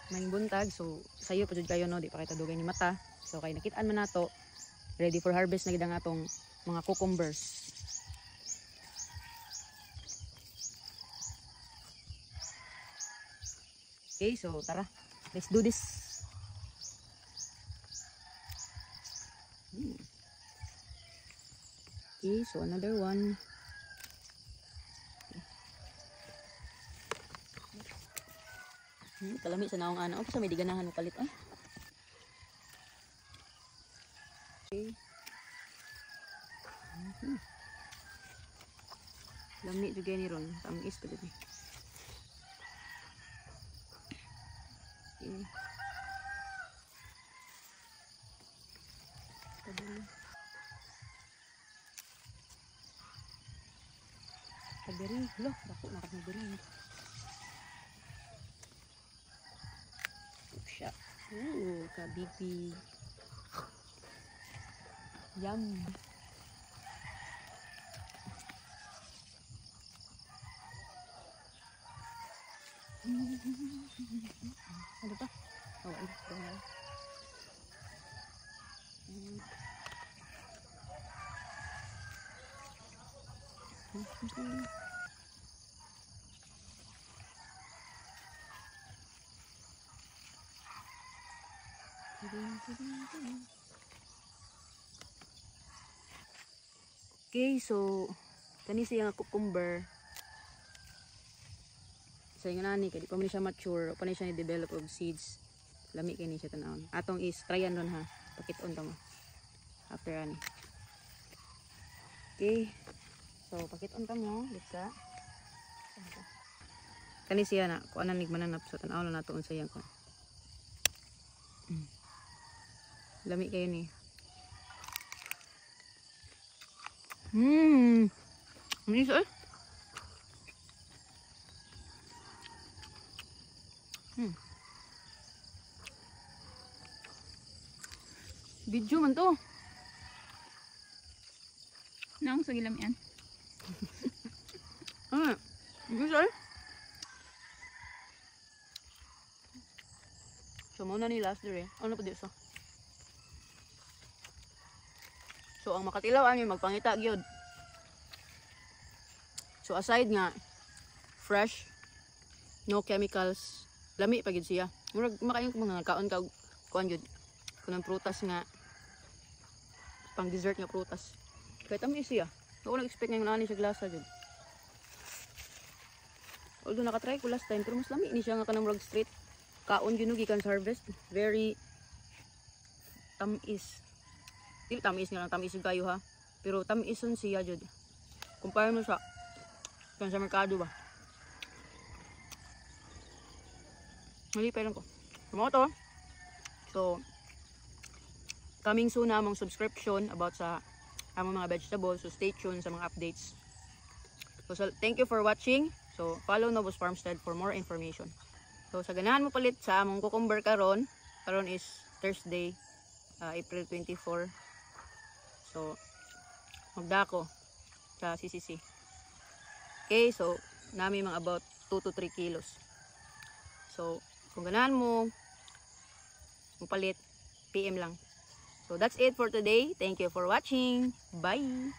may buntag, so sayo pa jud kayo no, di pa kita dugay ni mata. So kay nakitaan man nato, ready for harvest na gid ang atong mga cucumbers. Okay, so tara, let's do this. Okay, so another one. Kalami sa naong ana. Sa may diganahan mo kalit ay. Okay. Lami juga ni ron. Tamis pa din. Okay. Kabiri. Loh, dako na kabiri. Kabibi. Yum. Ada pa? Oh, ito. Okay, so kani siya nga cucumber. Sa ingon ani kay di pa man siya mature, pa ni siya ni develop og seeds. Lami kay ni siya tan-awon. Atong is tryan ron ha. Pakit-on ta mo. After ani. Okay. So pakit-on ta mo, bitsa. Kani siya na kuan nig mananap so tan-awon na nato unsa yang kuan. Lami kayo ni. Manis eh. Video man to. Nang sa gilamian. Gusto eh. So muna ni last dire. Ano pa dito? So ang makatilaw ani magpangita gyud. So aside nga fresh, no chemicals, lami pa gyud siya. Murag makayon ko mga kaon ka kuan gyud. Kunang prutas nga pang dessert nga prutas. Kaya tamis siya. So ko nag-expect nga ani siya glasa gyud. Although nakatry ko last time pero mas lami ni siya nga kanang murag straight kaon gyud gikan sa harvest. Very tamis. Dili tamis nga lang, tamis yung kayo ha. Pero tamisun siya jud. Compare mo sa kan sa merkado ba. Malipay lang ko. Mga to. So, coming soon na among subscription about sa among mga vegetables. So, stay tuned sa mga updates. So, thank you for watching. So, follow Novus Farmstead for more information. So, sa ganahan mo palit sa among cucumber karon. Karon is Thursday, April 24. So, magdako sa CCC. Okay, so, nami mga about 2 to 3 kilos. So, kung ganahan mo, palit, PM lang. So, that's it for today. Thank you for watching. Bye!